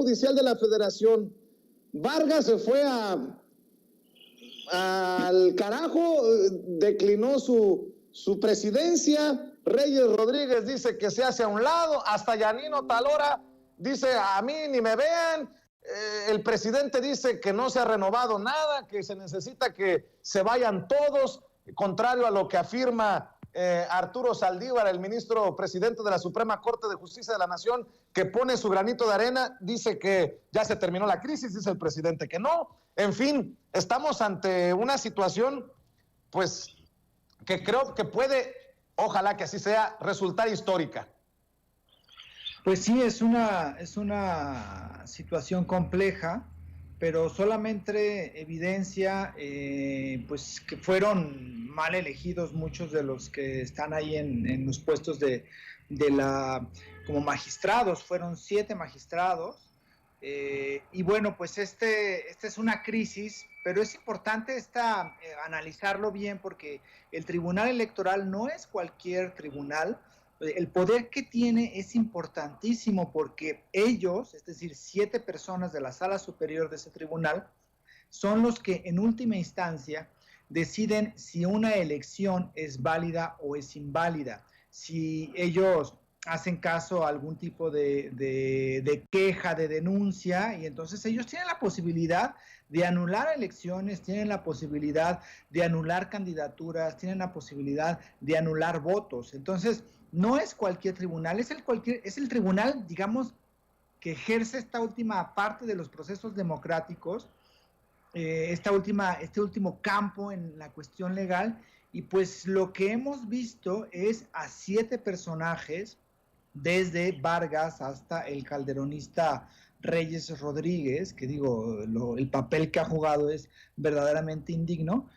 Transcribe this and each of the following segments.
Judicial de la Federación. Vargas se fue al carajo, declinó su presidencia. Reyes Rodríguez dice que se hace a un lado, hasta Yanino Talora dice a mí ni me vean. El presidente dice que no se ha renovado nada, que se necesita que se vayan todos, contrario a lo que afirma Arturo Saldívar, el ministro presidente de la Suprema Corte de Justicia de la Nación, que pone su granito de arena. Dice que ya se terminó la crisis, dice el presidente que no. En fin, estamos ante una situación pues que creo que puede, ojalá que así sea, resultar histórica. Pues sí, es una situación compleja, pero solamente evidencia pues que fueron mal elegidos muchos de los que están ahí en los puestos como magistrados. Fueron 7 magistrados, y bueno, pues esta es una crisis, pero es importante analizarlo bien, porque el Tribunal Electoral no es cualquier tribunal. El poder que tiene es importantísimo, porque ellos, es decir, 7 personas de la sala superior de ese tribunal, son los que en última instancia deciden si una elección es válida o es inválida. Si ellos hacen caso a algún tipo de queja, de denuncia, y entonces ellos tienen la posibilidad de anular elecciones, tienen la posibilidad de anular candidaturas, tienen la posibilidad de anular votos. Entonces, no es cualquier tribunal, es el tribunal, digamos, que ejerce esta última parte de los procesos democráticos, este último campo en la cuestión legal. Y pues lo que hemos visto es a 7 personajes, desde Vargas hasta el calderonista Reyes Rodríguez, que digo, el papel que ha jugado es verdaderamente indigno,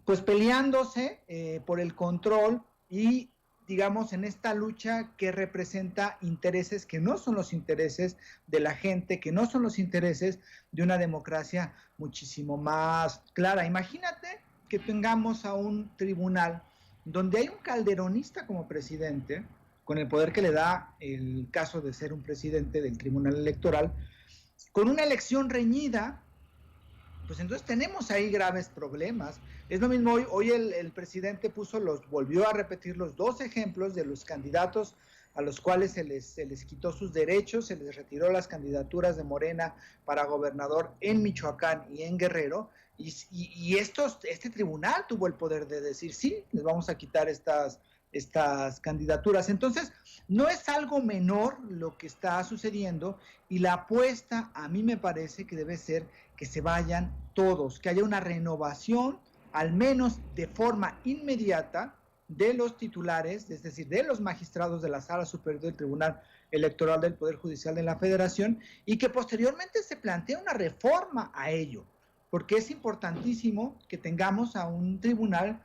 pues peleándose por el control y, digamos, en esta lucha que representa intereses que no son los intereses de la gente, que no son los intereses de una democracia muchísimo más clara. Imagínate que tengamos a un tribunal donde hay un calderonista como presidente, con el poder que le da el caso de ser un presidente del Tribunal Electoral, con una elección reñida. Pues entonces tenemos ahí graves problemas. Es lo mismo, hoy el presidente volvió a repetir los 2 ejemplos de los candidatos a los cuales se les quitó sus derechos, se les retiró las candidaturas de Morena para gobernador en Michoacán y en Guerrero, y este tribunal tuvo el poder de decir, sí, les vamos a quitar estas candidaturas. Entonces, no es algo menor lo que está sucediendo, y la apuesta a mí me parece que debe ser que se vayan todos, que haya una renovación, al menos de forma inmediata, de los titulares, es decir, de los magistrados de la Sala Superior del Tribunal Electoral del Poder Judicial de la Federación, y que posteriormente se plantee una reforma a ello, porque es importantísimo que tengamos a un tribunal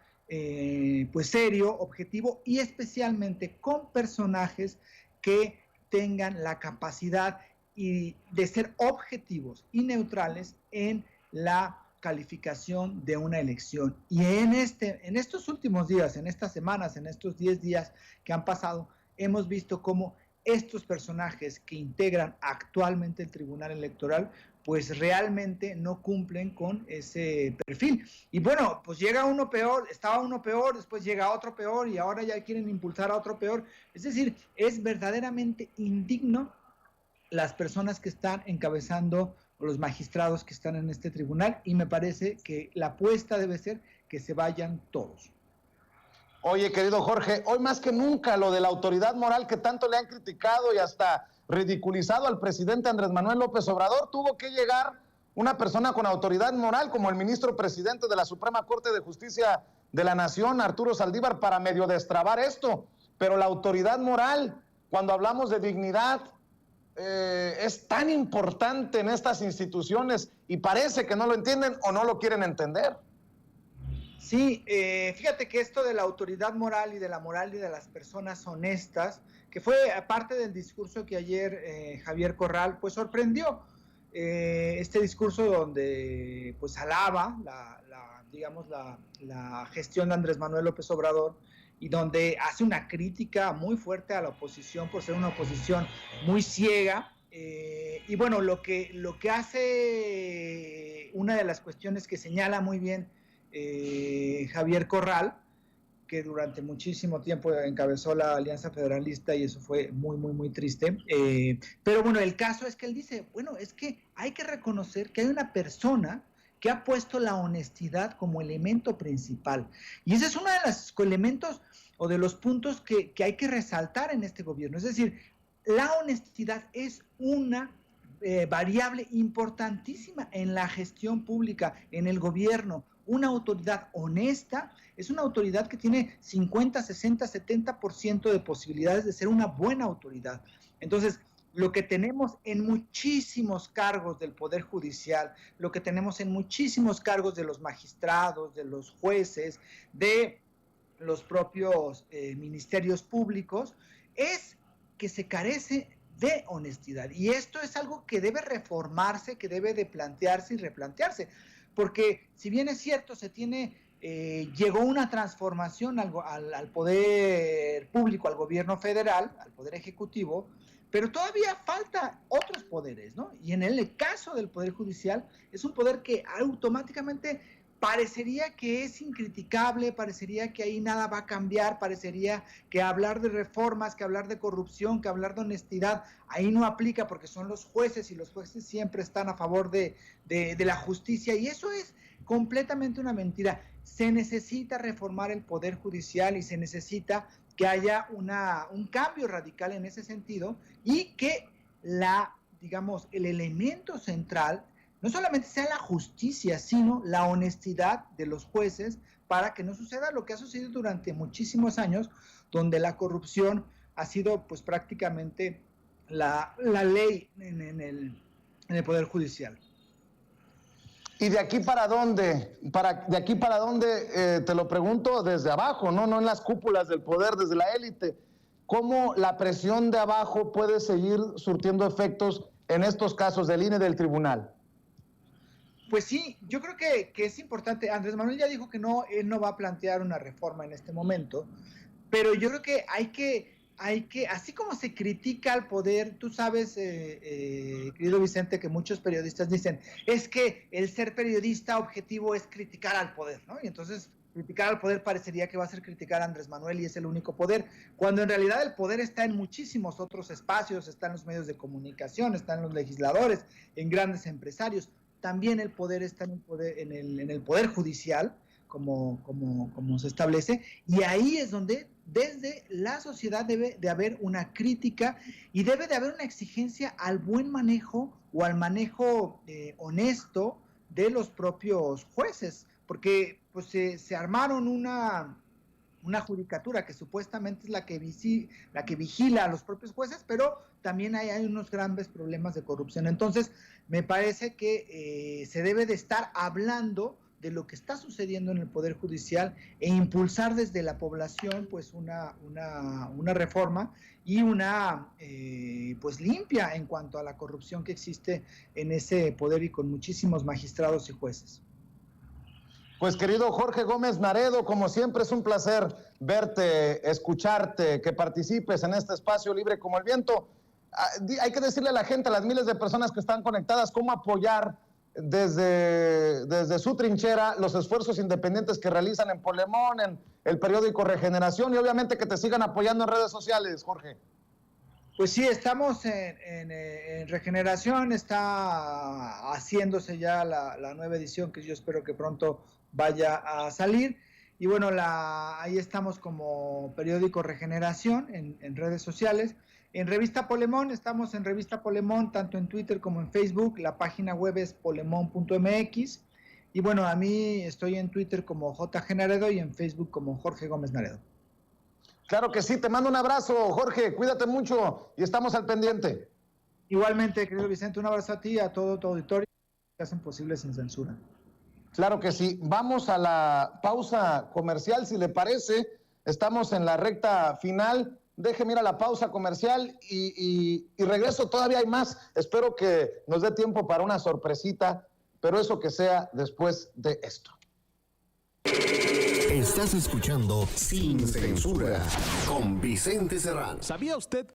pues serio, objetivo, y especialmente con personajes que tengan la capacidad de ser objetivos y neutrales en la calificación de una elección. Y en estos últimos días, en estas semanas, en estos 10 días que han pasado, hemos visto cómo estos personajes que integran actualmente el Tribunal Electoral pues realmente no cumplen con ese perfil. Y bueno, pues llega uno peor, estaba uno peor, después llega otro peor, y ahora ya quieren impulsar a otro peor. Es decir, es verdaderamente indigno las personas que están encabezando, o los magistrados que están en este tribunal, y me parece que la apuesta debe ser que se vayan todos. Oye, querido Jorge, hoy más que nunca lo de la autoridad moral que tanto le han criticado y hasta ridiculizado al presidente Andrés Manuel López Obrador, tuvo que llegar una persona con autoridad moral como el ministro presidente de la Suprema Corte de Justicia de la Nación, Arturo Saldívar, para medio destrabar esto. Pero la autoridad moral, cuando hablamos de dignidad, es tan importante en estas instituciones, y parece que no lo entienden o no lo quieren entender. Sí, fíjate que esto de la autoridad moral y de la moral y de las personas honestas, que fue parte del discurso que ayer Javier Corral pues sorprendió, este discurso donde pues alaba la gestión de Andrés Manuel López Obrador, y donde hace una crítica muy fuerte a la oposición por ser una oposición muy ciega, Y bueno, lo que hace, una de las cuestiones que señala muy bien Javier Corral, que durante muchísimo tiempo encabezó la Alianza Federalista, y eso fue muy, muy, muy triste. Pero bueno, el caso es que él dice, bueno, es que hay que reconocer que hay una persona que ha puesto la honestidad como elemento principal. Y ese es uno de los elementos o de los puntos que hay que resaltar en este gobierno. Es decir, la honestidad es una variable importantísima en la gestión pública, en el gobierno. Una autoridad honesta es una autoridad que tiene 50, 60, 70% de posibilidades de ser una buena autoridad. Entonces, lo que tenemos en muchísimos cargos del Poder Judicial, lo que tenemos en muchísimos cargos de los magistrados, de los jueces, de los propios ministerios públicos, es que se carece de honestidad. Y esto es algo que debe reformarse, que debe de plantearse y replantearse. Porque si bien es cierto, llegó una transformación al poder público, al gobierno federal, al poder ejecutivo, pero todavía falta otros poderes, ¿no? Y en el caso del Poder Judicial, es un poder que automáticamente parecería que es incriticable, parecería que ahí nada va a cambiar, parecería que hablar de reformas, que hablar de corrupción, que hablar de honestidad, ahí no aplica porque son los jueces, y los jueces siempre están a favor de la justicia, y eso es completamente una mentira. Se necesita reformar el Poder Judicial y se necesita que haya un cambio radical en ese sentido, y que el elemento central no solamente sea la justicia, sino la honestidad de los jueces, para que no suceda lo que ha sucedido durante muchísimos años, donde la corrupción ha sido pues prácticamente la ley en el Poder Judicial. ¿Y de aquí para dónde? Te lo pregunto desde abajo, no en las cúpulas del poder, desde la élite. ¿Cómo la presión de abajo puede seguir surtiendo efectos en estos casos del INE y del tribunal? Pues sí, yo creo que es importante. Andrés Manuel ya dijo que él no va a plantear una reforma en este momento, pero yo creo que hay que, así como se critica al poder, tú sabes, querido Vicente, que muchos periodistas dicen, es que el ser periodista objetivo es criticar al poder, ¿no? Y entonces criticar al poder parecería que va a ser criticar a Andrés Manuel y es el único poder, cuando en realidad el poder está en muchísimos otros espacios, está en los medios de comunicación, está en los legisladores, en grandes empresarios. También el poder está en el Poder Judicial, como se establece, y ahí es donde desde la sociedad debe de haber una crítica y debe de haber una exigencia al buen manejo o al manejo honesto de los propios jueces, porque pues se armaron una judicatura que supuestamente es la que vigila a los propios jueces, pero también hay unos grandes problemas de corrupción. Entonces, me parece que se debe de estar hablando de lo que está sucediendo en el Poder Judicial e impulsar desde la población pues una reforma y una pues limpia en cuanto a la corrupción que existe en ese poder y con muchísimos magistrados y jueces. Pues querido Jorge Gómez Naredo, como siempre es un placer verte, escucharte, que participes en este espacio libre como el viento. Hay que decirle a la gente, a las miles de personas que están conectadas, cómo apoyar desde su trinchera los esfuerzos independientes que realizan en Polemón, en el periódico Regeneración, y obviamente que te sigan apoyando en redes sociales, Jorge. Pues sí, estamos en Regeneración, está haciéndose ya la nueva edición, que yo espero que pronto vaya a salir. Y bueno, ahí estamos como periódico Regeneración en redes sociales. En Revista Polemón, estamos en Revista Polemón, tanto en Twitter como en Facebook. La página web es polemón.mx. Y bueno, a mí estoy en Twitter como JG Naredo y en Facebook como Jorge Gómez Naredo. Claro que sí, te mando un abrazo, Jorge, cuídate mucho y estamos al pendiente. Igualmente, querido Vicente, un abrazo a ti y a todo tu auditorio que hacen posible sin censura. Claro que sí. Vamos a la pausa comercial, si le parece. Estamos en la recta final. Déjeme ir a la pausa comercial y regreso. Todavía hay más. Espero que nos dé tiempo para una sorpresita, pero eso que sea después de esto. Estás escuchando Sin Censura con Vicente Serrano. ¿Sabía usted